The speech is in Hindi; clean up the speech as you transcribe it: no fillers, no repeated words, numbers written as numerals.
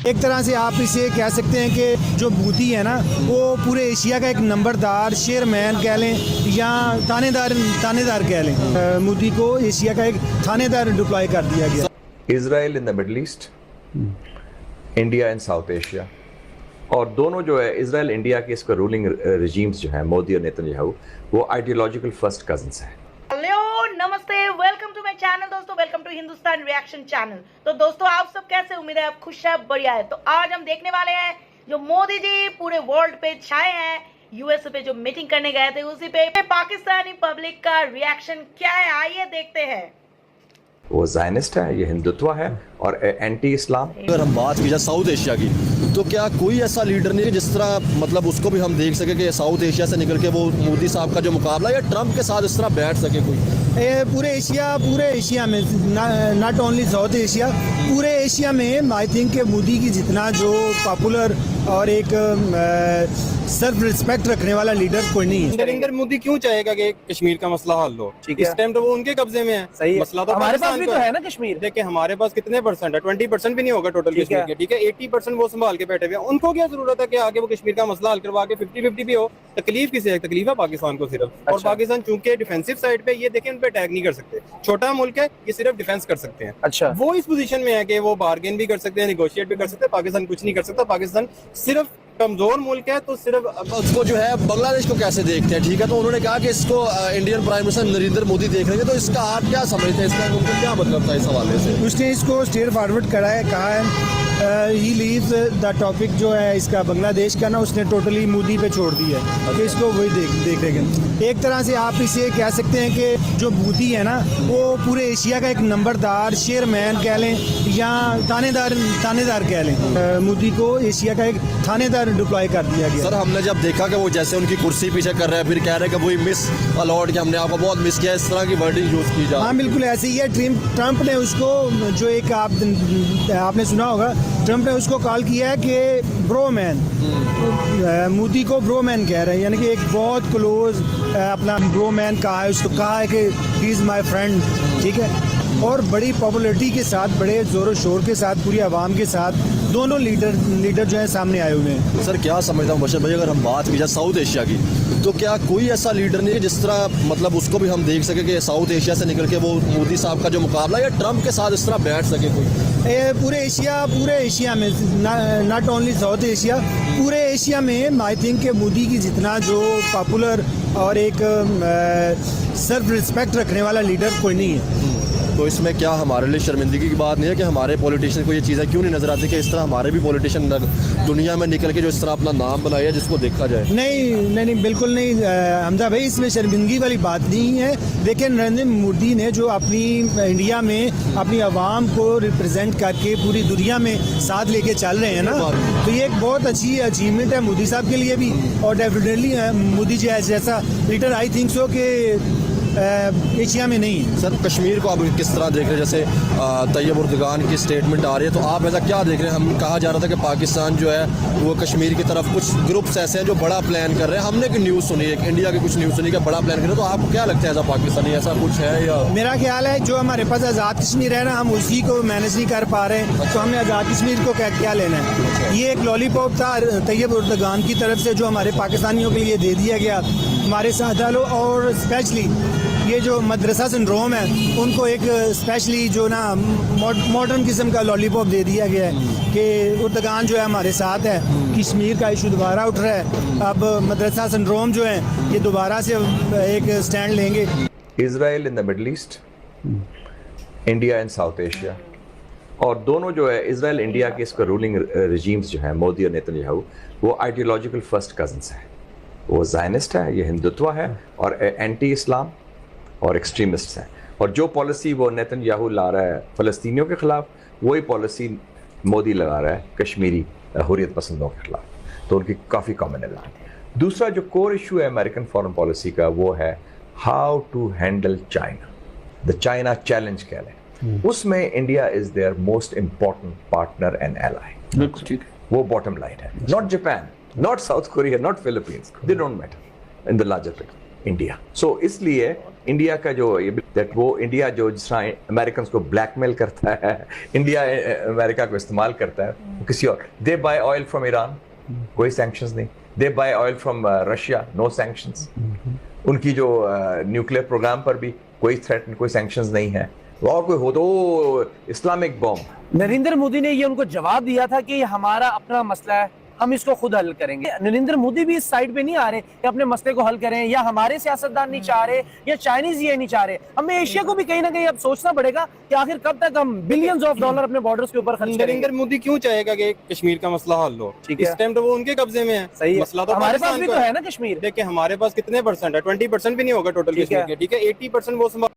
एक तरह से आप इसे कह सकते हैं कि जो मोदी है ना वो पूरे एशिया का एक नंबरदार शेयरमैन कह लें या थानेदार कह लें। मोदी को एशिया का एक थानेदार डिप्लॉय कर दिया गया। Israel in the middle east, India in south Asia, और दोनों जो है इजराइल इंडिया के इसका रूलिंग रिजीम्स जो है मोदी और नेतन्याहू, वो आइडियोलॉजिकल फर्स्ट कजिन्स हैं। हेलो नमस्ते, वेलकम टू माय चैनल दोस्तों, welcome to Hindustan reaction channel. तो दोस्तों आप सब कैसे, उम्मीद है आप खुश है, बढ़िया है। तो आज हम देखने वाले हैं जो मोदी जी पूरे वर्ल्ड पे छाए हैं, यूएसए पे जो मीटिंग करने गए थे उसी पे पाकिस्तानी पब्लिक का रिएक्शन क्या है, आइए देखते हैं। वो ज़ायनिस्ट है, ये हिंदुत्व है और एंटी इस्लाम। अगर हम बात की जाए साउथ एशिया की, तो क्या कोई ऐसा लीडर नहीं है जिस तरह मतलब उसको भी हम देख सके कि साउथ एशिया से निकल के वो मोदी साहब का जो मुकाबला या ट्रंप के साथ इस तरह बैठ सके कोई? पूरे एशिया में नॉट ओनली साउथ एशिया, पूरे एशिया में आई थिंक मोदी की जितना जो पॉपुलर और एक सेल्फ रिस्पेक्ट रखने वाला लीडर कोई नहीं है। नरेंद्र मोदी क्यों चाहेगा कि कश्मीर का मसला हल हो? इस टाइम तो वो उनके कब्जे में है। सही है। मसला तो हमारे पास भी तो है ना कश्मीर। कश्मीर। देखिए हमारे पास कितने परसेंट है, 20% भी नहीं होगा टोटल कश्मीर के, ठीक है। 80% वो संभाल के बैठे हुए हैं। उनको क्या जरूरत है कि आगे वो कश्मीर का मसला हल करवा के 50-50 भी हो? तकलीफ किसे है? तकलीफ है पाकिस्तान को सिर्फ। और पाकिस्तान चूंकि डिफेंसिव साइड पे, ये देखें, उन पे अटैक नहीं कर सकते, छोटा मुल्क है, ये सिर्फ डिफेंस कर सकते हैं। अच्छा, वो इस पोजीशन में है कि वो बार्गेन भी कर सकते हैं, निगोशिएट भी कर सकते हैं। पाकिस्तान कुछ नहीं कर सकता। पाकिस्तान सिर्फ कमजोर मुल्क है, तो सिर्फ उसको जो है बांग्लादेश को कैसे देखते हैं? ठीक है, तो उन्होंने कहा कि इसको Indian prime minister Narendra Modi देख रहे हैं, तो इसका आप क्या समझते हैं? इसका उनको क्या मतलब था इस हवाले से? उसने इसको स्टेट फॉरवर्ड करा है, कहा है ही लीव्स द टॉपिक जो है इसका बांग्लादेश का ना, उसने टोटली मोदी पे छोड़ दिया है कि इसको वही देख रहे। एक तरह से आप इसे कह सकते हैं कि जो मोदी है ना वो पूरे एशिया का एक नंबरदार शेयरमैन कह लें या थानेदार कह लें। मोदी को एशिया का एक थानेदार डिप्लॉय कर दिया गया। सर, हमने जब देखा कि वो जैसे उनकी कुर्सी पीछे कर रहे हैं, फिर कह रहे हैं कि वही मिस अलॉट, कि हमने आपको बहुत मिस किया, इस तरह की वर्डिंग यूज की जाए। हाँ बिल्कुल ऐसे ही है। ट्रंप ने उसको जो एक आपने सुना होगा, ट्रंप ने उसको कॉल किया है कि ब्रो मैन, मोदी को ब्रो मैन कह रहे हैं, यानी कि एक बहुत क्लोज अपना ब्रो मैन कहा है, उसको कहा है कि ही इज़ माई फ्रेंड, ठीक है। और बड़ी पॉपुलरिटी के साथ, बड़े ज़ोर शोर के साथ, पूरी आवाम के साथ दोनों लीडर जो है सामने आए हुए हैं। सर, क्या समझता हूँ बशर भाई, अगर हम बात की जाए साउथ एशिया की, तो क्या कोई ऐसा लीडर नहीं है जिस तरह मतलब उसको भी हम देख सके कि साउथ एशिया से निकल के वो मोदी साहब का जो मुकाबला या ट्रंप के साथ इस तरह बैठ सके कोई? पूरे एशिया में नॉट ओनली साउथ एशिया, पूरे एशिया में आई थिंक मोदी की जितना जो पॉपुलर और एक सेल्फ रिस्पेक्ट रखने वाला लीडर कोई नहीं है। तो इसमें क्या हमारे लिए शर्मिंदगी की बात नहीं है कि हमारे पॉलिटिशियन को ये चीज़ें क्यों नहीं नजर आती कि इस तरह हमारे भी पॉलिटिशियन दुनिया में निकल के जो इस तरह अपना नाम बनाया जिसको देखा जाए? नहीं बिल्कुल नहीं हमजा भाई, इसमें शर्मिंदगी वाली बात नहीं है। देखिए नरेंद्र मोदी ने जो अपनी इंडिया में अपनी आवाम को रिप्रेजेंट करके पूरी दुनिया में साथ लेके चल रहे हैं ना, तो ये एक बहुत अच्छी अचीवमेंट है मोदी साहब के लिए भी। और डेफिनेटली मोदी जी जैसा लीडर आई थिंक सो कि एशिया में नहीं है। सर, कश्मीर को आप किस तरह देख रहे हैं? जैसे तैयब उर्दगान की स्टेटमेंट आ रही है, तो आप ऐसा क्या देख रहे हैं? हम कहा जा रहा था कि पाकिस्तान जो है वो कश्मीर की तरफ कुछ ग्रुप्स ऐसे हैं जो बड़ा प्लान कर रहे हैं। हमने एक न्यूज़ सुनी, एक इंडिया की कुछ न्यूज़ सुनी कि बड़ा प्लान कर रहे हैं, तो आपको क्या लगता है ऐसा पाकिस्तानी ऐसा कुछ है? या मेरा ख्याल है जो हमारे पास आज़ाद कश्मीर है ना, हम उसी को मैनेज नहीं कर पा रहे हैं, तो हमें आज़ाद कश्मीर को क्या लेना है? ये एक लॉलीपॉप था तैयब उर्दगान की तरफ से जो हमारे पाकिस्तानियों के लिए दे दिया गया हमारे साथ डालो। और स्पेशली ये जो मदरसा सिंड्रोम है उनको एक स्पेशली जो ना मॉडर्न किस्म का लॉलीपॉप दे दिया गया है कि उर्दगान जो है हमारे साथ है। कश्मीर का इशू दोबारा उठ रहा है, अब मदरसा सिंड्रोम जो है ये दोबारा से एक स्टैंड लेंगे। Israel in the middle east, India in south Asia, और दोनों जो है इजराइल इंडिया के इसका रूलिंग रिजीम्स जो है मोदी और नेतन्याहू, वो आइडियोलॉजिकल फर्स्ट कजिन्स हैं। वो ज़ायनिस्ट है, ये हिंदुत्व है और एंटी इस्लाम और एक्सट्रीमिस्ट्स हैं। और जो पॉलिसी वो नेतन्याहू ला रहा है फ़लस्तीनियों के ख़िलाफ़, वही पॉलिसी मोदी लगा रहा है कश्मीरी हुर्रियत पसंदों के ख़िलाफ़। तो उनकी काफ़ी कॉमन है। दूसरा जो कोर इशू है अमेरिकन फॉरेन पॉलिसी का, वो है how to handle China, the China challenge कह लें। उसमें India is their most important partner and ally. बिल्कुल ठीक है, वो बॉटम लाइन है। Not Japan, not South Korea, not Philippines, they don't matter in the larger picture, India. So इसलिए इंडिया का जो दैट वो इंडिया जो जिस तरह अमेरिकन को ब्लैकमेल करता है, इंडिया अमेरिका को इस्तेमाल करता है, किसी और they buy oil from Iran, कोई सैंक्शंस नहीं, they buy oil from Russia, no sanctions, उनकी जो न्यूक्लियर प्रोग्राम पर भी कोई थ्रेट, कोई सैंक्शंस नहीं है, और कोई हो तो इस्लामिक बॉम्ब। नरेंद्र मोदी ने ये उनको जवाब दिया था कि ये हमारा अपना मसला है, हम इसको खुद हल करेंगे। नरेंद्र मोदी भी इस साइड पे नहीं आ रहे कि अपने मसले को हल करें, या हमारे सियासतदान नहीं चाह रहे, या चाइनीज ये नहीं चाह रहे। हमें एशिया को भी कहीं ना कहीं अब सोचना पड़ेगा कि आखिर कब तक हम बिलियंस ऑफ डॉलर अपने बॉर्डर्स के ऊपर खर्च करेंगे। नरेंद्र मोदी क्यों चाहेगा कि कश्मीर का मसला हल हो? ठीक है। इस टाइम तो वो उनके कब्जे में है। सही है, मसला तो हमारे पास पाकिस्तान भी को तो है ना कश्मीर। देखिए हमारे पास कितने परसेंट है, 20% भी नहीं होगा टोटल ठीक है। कश्मीर के, ठीक है, 80% वो संभाल